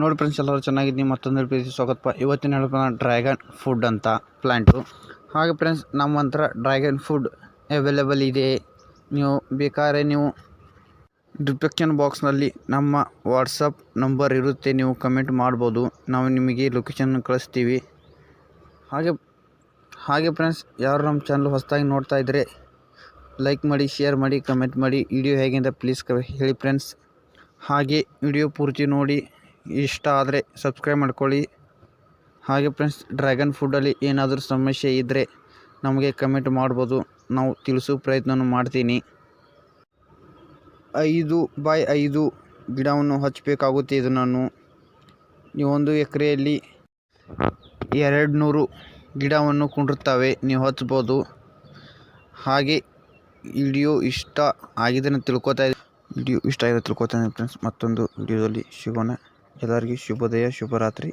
ನೋಡಿ ಫ್ರೆಂಡ್ಸ್, ಎಲ್ಲರೂ ಚೆನ್ನಾಗಿದ್ದೀನಿ. ಮತ್ತೊಂದು ಪ್ರೀತಿ ಸ್ವಾಗತ. ಇವತ್ತಿನ ಹೇಳ್ಬೇಕು ಡ್ರ್ಯಾಗನ್ ಫುಡ್ ಅಂತ ಪ್ಲ್ಯಾಂಟು. ಹಾಗೆ ಫ್ರೆಂಡ್ಸ್, ನಮ್ಮ ಹತ್ರ ಡ್ರ್ಯಾಗನ್ ಫುಡ್ ಅವೈಲೇಬಲ್ ಇದೆ. ನೀವು ಬೇಕಾದ್ರೆ ನೀವು ಡಿಸ್ಕ್ರಿಪ್ಷನ್ ಬಾಕ್ಸ್ನಲ್ಲಿ ನಮ್ಮ ವಾಟ್ಸಪ್ ನಂಬರ್ ಇರುತ್ತೆ, ನೀವು ಕಮೆಂಟ್ ಮಾಡ್ಬೋದು. ನಾವು ನಿಮಗೆ ಲೊಕೇಶನ್ ಕಳಿಸ್ತೀವಿ. ಹಾಗೆ ಫ್ರೆಂಡ್ಸ್, ಯಾರು ನಮ್ಮ ಚಾನಲ್ ಹೊಸದಾಗಿ ನೋಡ್ತಾ ಇದ್ದರೆ ಲೈಕ್ ಮಾಡಿ, ಶೇರ್ ಮಾಡಿ, ಕಮೆಂಟ್ ಮಾಡಿ. ವಿಡಿಯೋ ಹೇಗೆ ಪ್ಲೀಸ್ ಹೇಳಿ ಫ್ರೆಂಡ್ಸ್. ಹಾಗೆ ವಿಡಿಯೋ ಪೂರ್ತಿ ನೋಡಿ, ಇಷ್ಟ ಆದರೆ ಸಬ್ಸ್ಕ್ರೈಬ್ ಮಾಡ್ಕೊಳ್ಳಿ. ಹಾಗೆ ಫ್ರೆಂಡ್ಸ್, ಡ್ರ್ಯಾಗನ್ ಫುಡ್ಡಲ್ಲಿ ಏನಾದರೂ ಸಮಸ್ಯೆ ಇದ್ದರೆ ನಮಗೆ ಕಮೆಂಟ್ ಮಾಡ್ಬೋದು, ನಾವು ತಿಳಿಸೋ ಪ್ರಯತ್ನ ಮಾಡ್ತೀನಿ. 5x5 ಗಿಡವನ್ನು ಹಚ್ಚಬೇಕಾಗುತ್ತೆ. ಇದು ನಾನು ನೀವು 1 ಎಕರೆಯಲ್ಲಿ 200 ಗಿಡವನ್ನು ಕುಂಡಿರ್ತವೆ, ನೀವು ಹಚ್ಬೋದು. ಹಾಗೆ ವಿಡಿಯೋ ಇಷ್ಟ ಆಗಿದೆ ತಿಳ್ಕೊತಾ ಇದ್ದೀನಿ ಫ್ರೆಂಡ್ಸ್. ಮತ್ತೊಂದು ವಿಡಿಯೋದಲ್ಲಿ ಸಿಗೋಣ. ಎಲ್ಲರಿಗೂ ಶುಭೋದಯ, ಶುಭರಾತ್ರಿ.